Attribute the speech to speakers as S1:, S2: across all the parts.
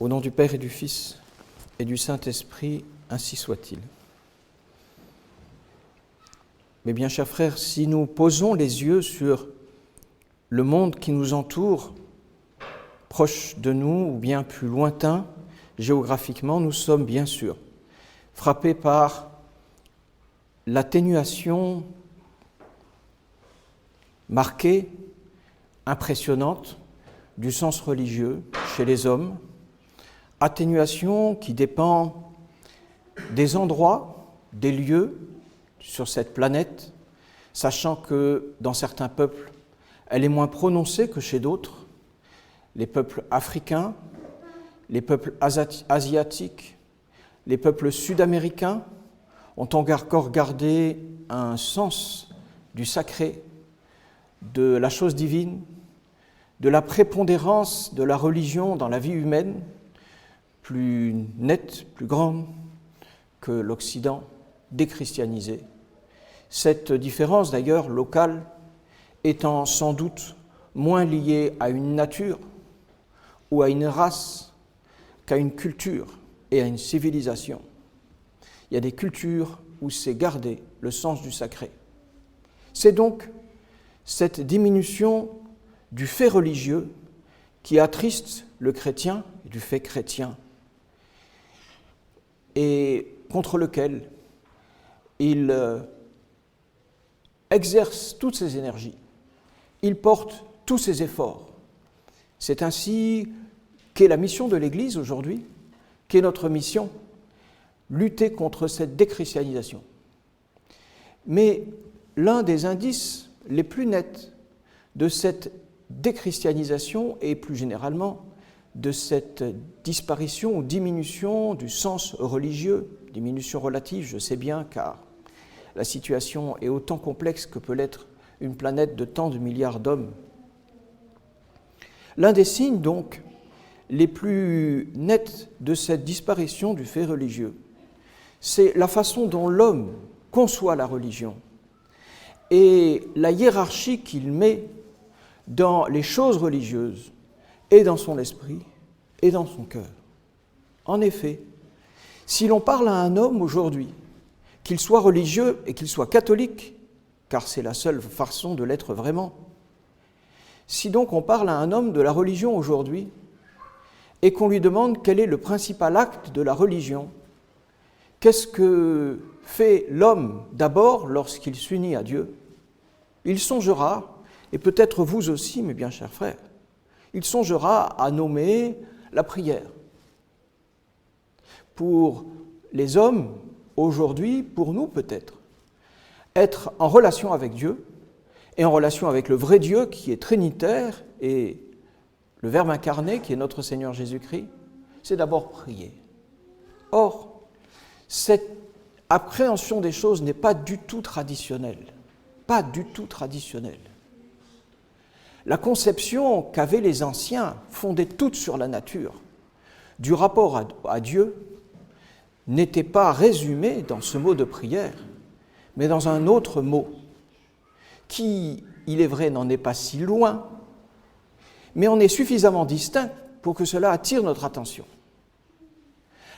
S1: Au nom du Père et du Fils et du Saint-Esprit, ainsi soit-il. Mes bien chers frères, si nous posons les yeux sur le monde qui nous entoure, proche de nous ou bien plus lointain, géographiquement, nous sommes bien sûr frappés par l'atténuation marquée, impressionnante, du sens religieux chez les hommes, atténuation qui dépend des endroits, des lieux sur cette planète, sachant que dans certains peuples, elle est moins prononcée que chez d'autres. Les peuples africains, les peuples asiatiques, les peuples sud-américains ont encore gardé un sens du sacré, de la chose divine, de la prépondérance de la religion dans la vie humaine, plus nette, plus grande que l'Occident déchristianisé. Cette différence d'ailleurs locale étant sans doute moins liée à une nature ou à une race qu'à une culture et à une civilisation. Il y a des cultures où c'est gardé le sens du sacré. C'est donc cette diminution du fait religieux qui attriste le chrétien, du fait chrétien, et contre lequel il exerce toutes ses énergies, il porte tous ses efforts. C'est ainsi qu'est la mission de l'Église aujourd'hui, qu'est notre mission, lutter contre cette déchristianisation. Mais l'un des indices les plus nets de cette déchristianisation et plus généralement de cette disparition ou diminution du sens religieux, diminution relative, je sais bien, car la situation est autant complexe que peut l'être une planète de tant de milliards d'hommes. L'un des signes, donc, les plus nets de cette disparition du fait religieux, c'est la façon dont l'homme conçoit la religion et la hiérarchie qu'il met dans les choses religieuses et dans son esprit et dans son cœur. En effet, si l'on parle à un homme aujourd'hui, qu'il soit religieux et qu'il soit catholique, car c'est la seule façon de l'être vraiment, si donc on parle à un homme de la religion aujourd'hui et qu'on lui demande quel est le principal acte de la religion, qu'est-ce que fait l'homme d'abord lorsqu'il s'unit à Dieu? Il songera, et peut-être vous aussi, mes bien chers frères, il songera à nommer la prière. Pour les hommes, aujourd'hui, pour nous peut-être, être en relation avec Dieu, et en relation avec le vrai Dieu qui est trinitaire, et le Verbe incarné qui est notre Seigneur Jésus-Christ, c'est d'abord prier. Or, cette appréhension des choses n'est pas du tout traditionnelle. Pas du tout traditionnelle. La conception qu'avaient les anciens, fondée toute sur la nature, du rapport à Dieu, n'était pas résumée dans ce mot de prière, mais dans un autre mot, qui, il est vrai, n'en est pas si loin, mais en est suffisamment distinct pour que cela attire notre attention.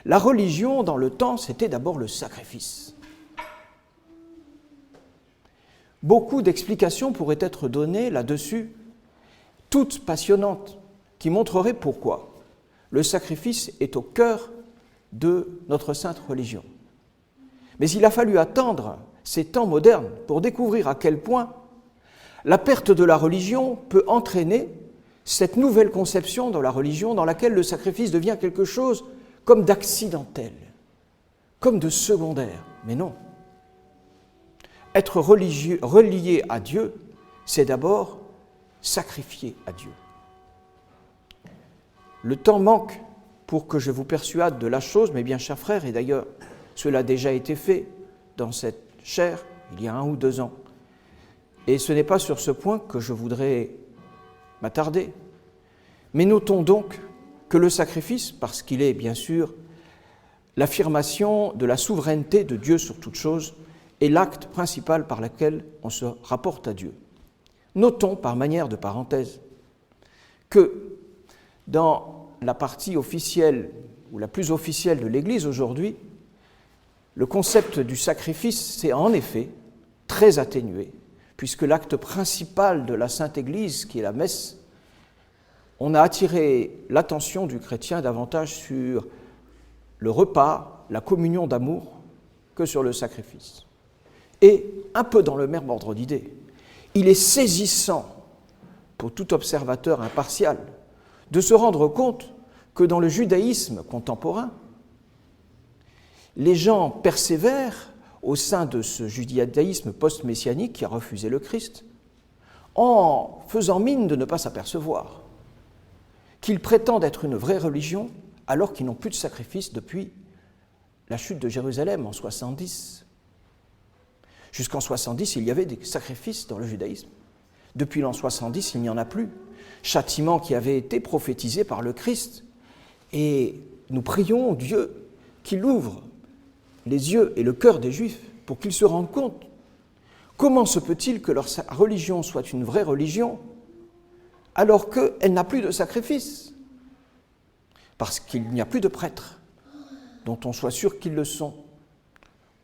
S1: La religion, dans le temps, c'était d'abord le sacrifice. Beaucoup d'explications pourraient être données là-dessus, toutes passionnantes, qui montreraient pourquoi le sacrifice est au cœur de notre sainte religion. Mais il a fallu attendre ces temps modernes pour découvrir à quel point la perte de la religion peut entraîner cette nouvelle conception de la religion dans laquelle le sacrifice devient quelque chose comme d'accidentel, comme de secondaire. Mais non. Être relié à Dieu, c'est d'abord sacrifier à Dieu. Le temps manque pour que je vous persuade de la chose, mes bien chers frères, et d'ailleurs cela a déjà été fait dans cette chaire il y a 1 ou 2 ans. Et ce n'est pas sur ce point que je voudrais m'attarder. Mais notons donc que le sacrifice, parce qu'il est bien sûr l'affirmation de la souveraineté de Dieu sur toute chose, est l'acte principal par lequel on se rapporte à Dieu. Notons, par manière de parenthèse, que dans la partie officielle ou la plus officielle de l'Église aujourd'hui, le concept du sacrifice s'est en effet très atténué, puisque l'acte principal de la Sainte Église, qui est la messe, on a attiré l'attention du chrétien davantage sur le repas, la communion d'amour, que sur le sacrifice. Et, un peu dans le même ordre d'idée, il est saisissant pour tout observateur impartial de se rendre compte que dans le judaïsme contemporain, les gens persévèrent au sein de ce judaïsme post-messianique qui a refusé le Christ, en faisant mine de ne pas s'apercevoir qu'ils prétendent être une vraie religion alors qu'ils n'ont plus de sacrifice depuis la chute de Jérusalem en 70. Jusqu'en 70, il y avait des sacrifices dans le judaïsme. Depuis l'an 70, il n'y en a plus. Châtiment qui avait été prophétisé par le Christ. Et nous prions Dieu qu'il ouvre les yeux et le cœur des Juifs pour qu'ils se rendent compte. Comment se peut-il que leur religion soit une vraie religion alors qu'elle n'a plus de sacrifice? Parce qu'il n'y a plus de prêtres dont on soit sûr qu'ils le sont,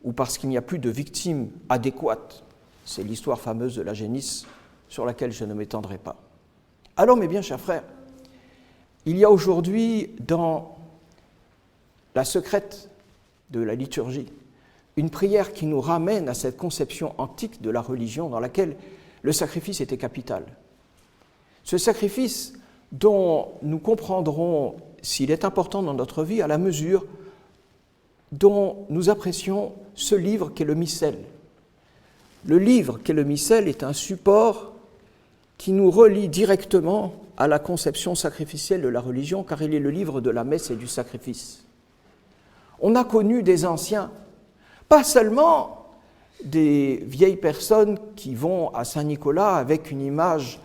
S1: ou parce qu'il n'y a plus de victimes adéquates. C'est l'histoire fameuse de la génisse sur laquelle je ne m'étendrai pas. Alors, mes bien chers frères, il y a aujourd'hui dans la secrète de la liturgie une prière qui nous ramène à cette conception antique de la religion dans laquelle le sacrifice était capital. Ce sacrifice dont nous comprendrons s'il est important dans notre vie à la mesure dont nous apprécions ce livre qu'est le missel. Le livre qu'est le missel est un support qui nous relie directement à la conception sacrificielle de la religion, car il est le livre de la messe et du sacrifice. On a connu des anciens, pas seulement des vieilles personnes qui vont à Saint-Nicolas avec une image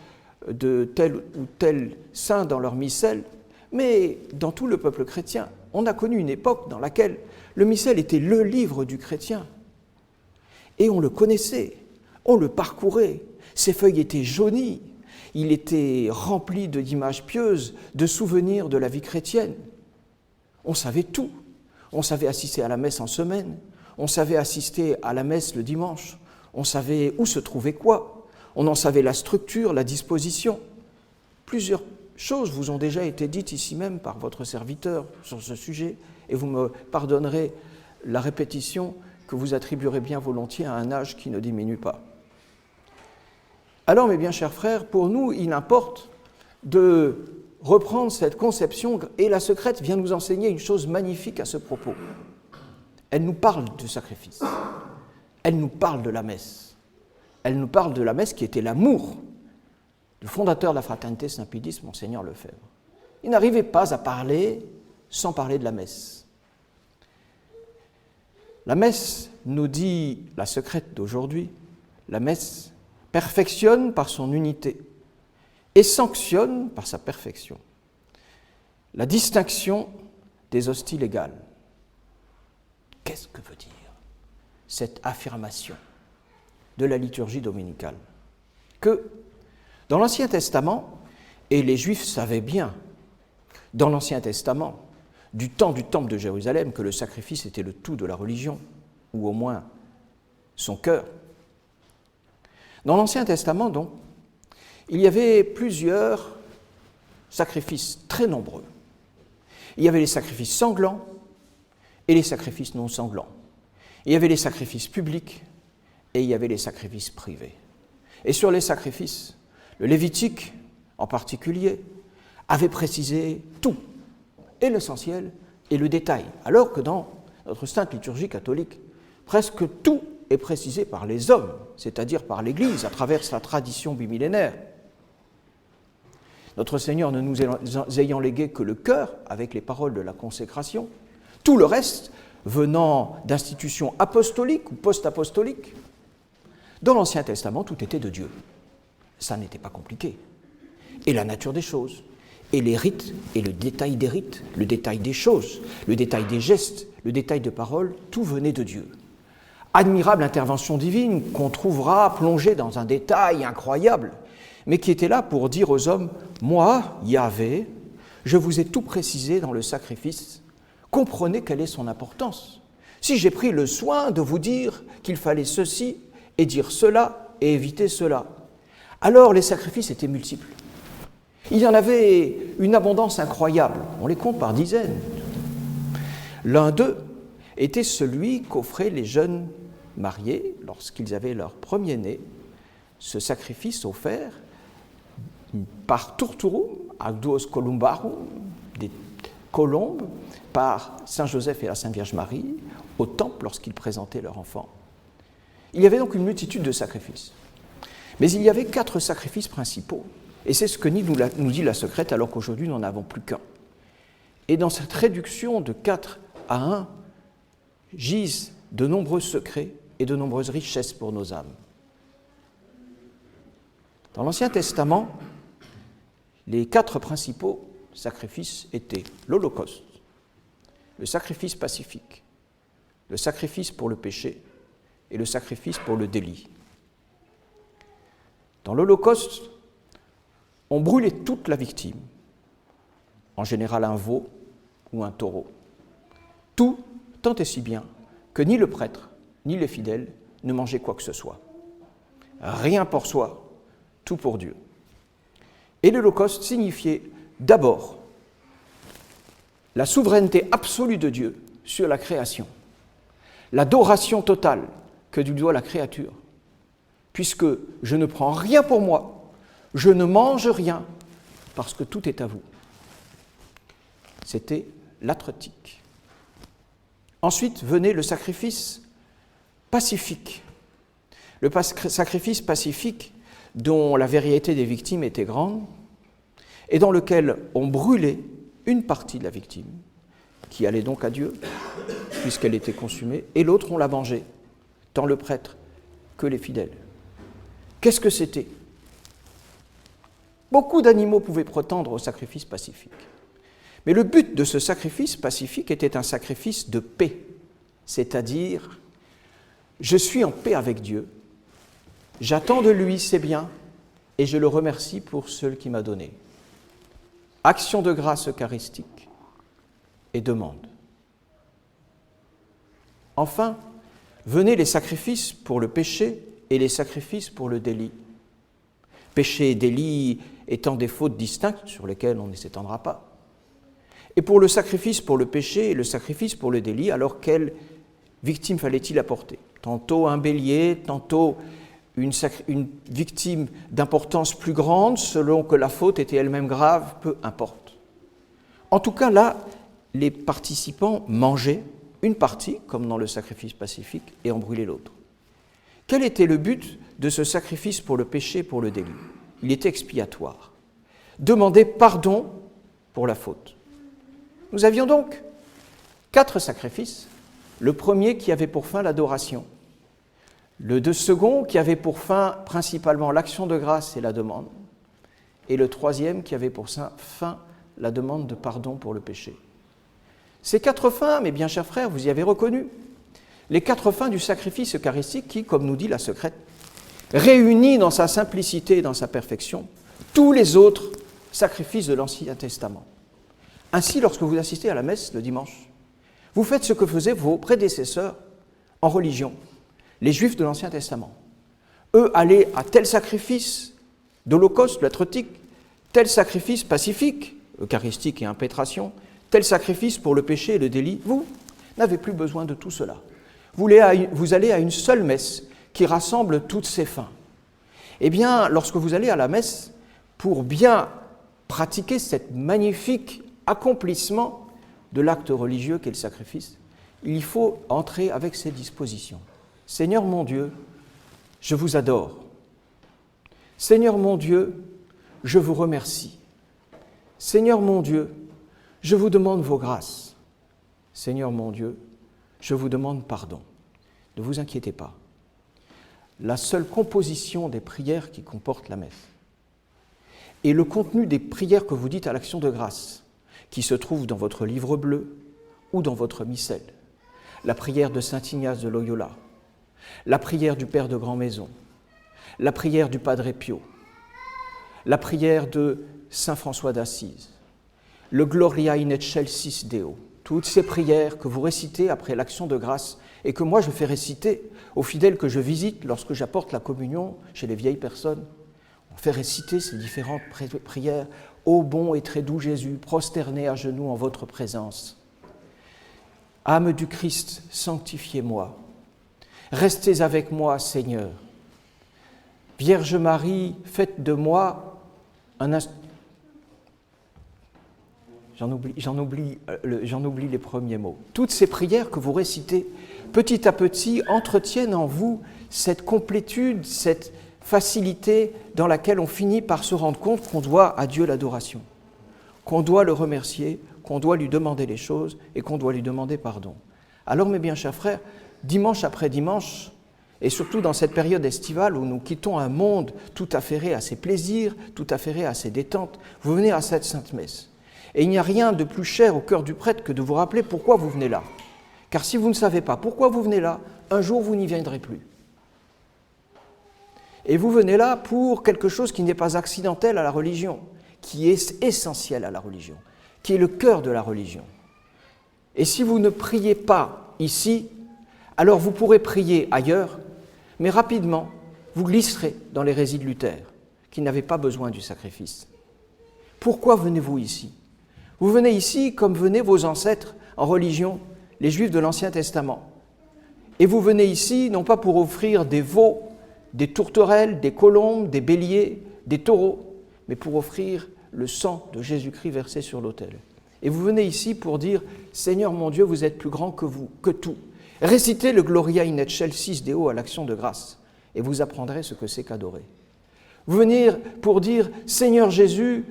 S1: de tel ou tel saint dans leur missel, mais dans tout le peuple chrétien. On a connu une époque dans laquelle le missel était le livre du chrétien. Et on le connaissait, on le parcourait. Ses feuilles étaient jaunies, il était rempli d'images pieuses, de souvenirs de la vie chrétienne. On savait tout. On savait assister à la messe en semaine, on savait assister à la messe le dimanche, on savait où se trouvait quoi, on en savait la structure, la disposition. Plusieurs choses vous ont déjà été dites ici même par votre serviteur sur ce sujet, et vous me pardonnerez la répétition que vous attribuerez bien volontiers à un âge qui ne diminue pas. Alors, mes bien chers frères, pour nous, il importe de reprendre cette conception, et la secrète vient nous enseigner une chose magnifique à ce propos. Elle nous parle du sacrifice, elle nous parle de la messe, elle nous parle de la messe qui était l'amour du fondateur de la fraternité Saint-Pédis, Monseigneur Lefebvre. Il n'arrivait pas à parler sans parler de la messe. La messe, nous dit la secrète d'aujourd'hui, la messe perfectionne par son unité et sanctionne par sa perfection la distinction des hosties légales. Qu'est-ce que veut dire cette affirmation de la liturgie dominicale? Que dans l'Ancien Testament, et les Juifs savaient bien, dans l'Ancien Testament, du temps du Temple de Jérusalem, que le sacrifice était le tout de la religion, ou au moins son cœur. Dans l'Ancien Testament, donc, il y avait plusieurs sacrifices très nombreux. Il y avait les sacrifices sanglants et les sacrifices non sanglants. Il y avait les sacrifices publics et il y avait les sacrifices privés. Et sur les sacrifices, le Lévitique, en particulier, avait précisé tout, et l'essentiel et le détail, alors que dans notre sainte liturgie catholique, presque tout est précisé par les hommes, c'est-à-dire par l'Église, à travers sa tradition bimillénaire. Notre Seigneur ne nous ayant légué que le cœur, avec les paroles de la consécration, tout le reste venant d'institutions apostoliques ou post-apostoliques. Dans l'Ancien Testament, tout était de Dieu. Ça n'était pas compliqué. Et la nature des choses, et les rites, et le détail des rites, le détail des choses, le détail des gestes, le détail de paroles, tout venait de Dieu. Admirable intervention divine qu'on trouvera plongée dans un détail incroyable, mais qui était là pour dire aux hommes « Moi, Yahvé, Je vous ai tout précisé dans le sacrifice. Comprenez quelle est son importance. Si j'ai pris le soin de vous dire qu'il fallait ceci et dire cela et éviter cela, alors les sacrifices étaient multiples. Il y en avait une abondance incroyable, on les compte par dizaines. L'un d'eux était celui qu'offraient les jeunes mariés lorsqu'ils avaient leur premier-né, ce sacrifice offert par Turturum, ad duos columbarum, des colombes, par Saint Joseph et la Sainte Vierge Marie, au temple lorsqu'ils présentaient leur enfant. Il y avait donc une multitude de sacrifices. Mais il y avait 4 sacrifices principaux, et c'est ce que nous dit la Secrète, alors qu'aujourd'hui nous n'en avons plus qu'un. Et dans cette réduction de 4 à 1, gisent de nombreux secrets et de nombreuses richesses pour nos âmes. Dans l'Ancien Testament, les 4 principaux sacrifices étaient l'Holocauste, le sacrifice pacifique, le sacrifice pour le péché et le sacrifice pour le délit. Dans l'Holocauste, on brûlait toute la victime, en général un veau ou un taureau. Tout, tant et si bien que ni le prêtre ni les fidèles ne mangeaient quoi que ce soit. Rien pour soi, tout pour Dieu. Et l'Holocauste signifiait d'abord la souveraineté absolue de Dieu sur la création, l'adoration totale que lui doit la créature, puisque je ne prends rien pour moi, je ne mange rien, parce que tout est à vous. C'était l'atretique. Ensuite venait le sacrifice pacifique. Le sacrifice pacifique dont la vérité des victimes était grande et dans lequel on brûlait une partie de la victime, qui allait donc à Dieu, puisqu'elle était consumée, et l'autre on la mangeait, tant le prêtre que les fidèles. Qu'est-ce que c'était ? Beaucoup d'animaux pouvaient prétendre au sacrifice pacifique. Mais le but de ce sacrifice pacifique était un sacrifice de paix, c'est-à-dire, je suis en paix avec Dieu, j'attends de lui ses biens et je le remercie pour ce qu'il m'a donné. Action de grâce eucharistique et demande. Enfin, venaient les sacrifices pour le péché et les sacrifices pour le délit. Péché et délit étant des fautes distinctes sur lesquelles on ne s'étendra pas. Et pour le sacrifice pour le péché et le sacrifice pour le délit, alors quelle victime fallait-il apporter ? Tantôt un bélier, tantôt une victime d'importance plus grande, selon que la faute était elle-même grave, peu importe. En tout cas, là, les participants mangeaient une partie, comme dans le sacrifice pacifique, et en brûlaient l'autre. Quel était le but de ce sacrifice pour le péché et pour le délit ? Il était expiatoire. Demander pardon pour la faute. Nous avions donc 4 sacrifices. Le premier qui avait pour fin l'adoration. Le second qui avait pour fin principalement l'action de grâce et la demande. Et le troisième qui avait pour fin la demande de pardon pour le péché. Ces 4 fins, mes bien chers frères, vous y avez reconnu. Les 4 fins du sacrifice eucharistique qui, comme nous dit la Secrète, réunit dans sa simplicité et dans sa perfection tous les autres sacrifices de l'Ancien Testament. Ainsi, lorsque vous assistez à la messe le dimanche, vous faites ce que faisaient vos prédécesseurs en religion, les Juifs de l'Ancien Testament. Eux allaient à tel sacrifice d'holocauste, l'atretique, tel sacrifice pacifique, eucharistique et impétration, tel sacrifice pour le péché et le délit. Vous n'avez plus besoin de tout cela. Vous allez à une seule messe qui rassemble toutes ces fins. Eh bien, lorsque vous allez à la messe, pour bien pratiquer cet magnifique accomplissement de l'acte religieux qu'est le sacrifice, il faut entrer avec ces dispositions. Seigneur mon Dieu, je vous adore. Seigneur mon Dieu, je vous remercie. Seigneur mon Dieu, je vous demande vos grâces. Seigneur mon Dieu, je vous demande pardon. Ne vous inquiétez pas. La seule composition des prières qui comporte la messe et le contenu des prières que vous dites à l'action de grâce, qui se trouve dans votre livre bleu ou dans votre missel, la prière de saint Ignace de Loyola, la prière du Père de Grand-Maison, la prière du Padre Pio, la prière de saint François d'Assise, le Gloria in excelsis Deo, toutes ces prières que vous récitez après l'action de grâce et que moi je fais réciter aux fidèles que je visite lorsque j'apporte la communion chez les vieilles personnes. On fait réciter ces différentes prières. Ô bon et très doux Jésus, prosterné à genoux en votre présence. Âme du Christ, sanctifiez-moi. Restez avec moi, Seigneur. Vierge Marie, faites de moi un instant. J'en oublie les premiers mots. Toutes ces prières que vous récitez, petit à petit, entretiennent en vous cette complétude, cette facilité dans laquelle on finit par se rendre compte qu'on doit à Dieu l'adoration, qu'on doit le remercier, qu'on doit lui demander les choses et qu'on doit lui demander pardon. Alors, mes bien chers frères, dimanche après dimanche, et surtout dans cette période estivale où nous quittons un monde tout affairé à ses plaisirs, tout affairé à ses détentes, vous venez à cette Sainte Messe. Et il n'y a rien de plus cher au cœur du prêtre que de vous rappeler pourquoi vous venez là. Car si vous ne savez pas pourquoi vous venez là, un jour vous n'y viendrez plus. Et vous venez là pour quelque chose qui n'est pas accidentel à la religion, qui est essentiel à la religion, qui est le cœur de la religion. Et si vous ne priez pas ici, alors vous pourrez prier ailleurs, mais rapidement, vous glisserez dans l'hérésie de Luther, qui n'avait pas besoin du sacrifice. Pourquoi venez-vous ici ? Vous venez ici comme venaient vos ancêtres en religion, les Juifs de l'Ancien Testament. Et vous venez ici non pas pour offrir des veaux, des tourterelles, des colombes, des béliers, des taureaux, mais pour offrir le sang de Jésus-Christ versé sur l'autel. Et vous venez ici pour dire « Seigneur mon Dieu, vous êtes plus grand que vous, que tout ». Récitez le Gloria in excelsis Deo à l'action de grâce et vous apprendrez ce que c'est qu'adorer. Vous venez pour dire « Seigneur Jésus,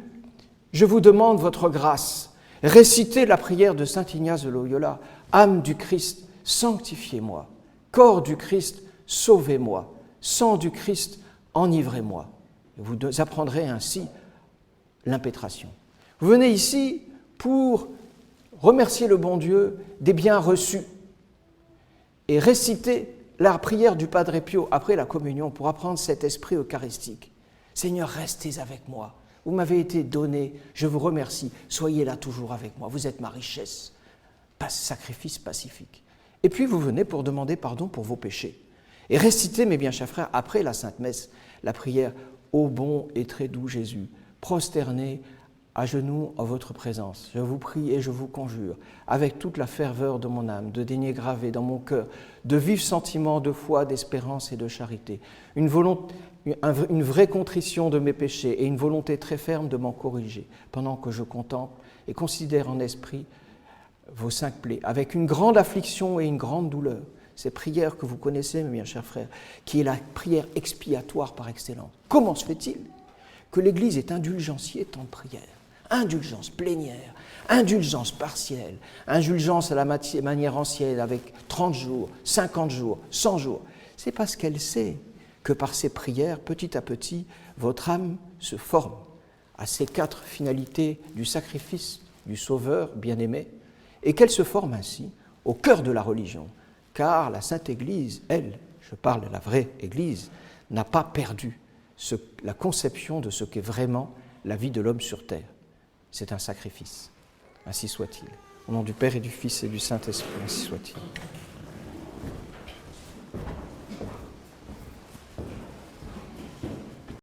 S1: je vous demande votre grâce ». Récitez la prière de saint Ignace de Loyola « Âme du Christ, sanctifiez-moi. Corps du Christ, sauvez-moi. Sang du Christ, enivrez-moi. » Vous apprendrez ainsi l'impétration. Vous venez ici pour remercier le bon Dieu des biens reçus et réciter la prière du Padre Pio après la communion pour apprendre cet esprit eucharistique. Seigneur, restez avec moi. Vous m'avez été donné, je vous remercie. Soyez là toujours avec moi. Vous êtes ma richesse. Sacrifice pacifique. Et puis vous venez pour demander pardon pour vos péchés. Et récitez, mes bien chers frères, après la Sainte Messe, la prière « Ô bon et très doux Jésus, prosterné à genoux en votre présence, je vous prie et je vous conjure, avec toute la ferveur de mon âme, de daigner graver dans mon cœur de vifs sentiments de foi, d'espérance et de charité, une vraie contrition de mes péchés et une volonté très ferme de m'en corriger, pendant que je contemple et considère en esprit vos 5 plaies, avec une grande affliction et une grande douleur. » Ces prières que vous connaissez, mes bien chers frères, qui est la prière expiatoire par excellence. Comment se fait-il que l'Église ait indulgencié tant de prières ? Indulgence plénière, indulgence partielle, indulgence à la manière ancienne avec 30 jours, 50 jours, 100 jours. C'est parce qu'elle sait que par ces prières, petit à petit, votre âme se forme à ces 4 finalités du sacrifice du Sauveur bien-aimé et qu'elle se forme ainsi au cœur de la religion. Car la Sainte Église, elle, je parle de la vraie Église, n'a pas perdu la conception de ce qu'est vraiment la vie de l'homme sur terre. C'est un sacrifice. Ainsi soit-il. Au nom du Père et du Fils et du Saint-Esprit, ainsi soit-il.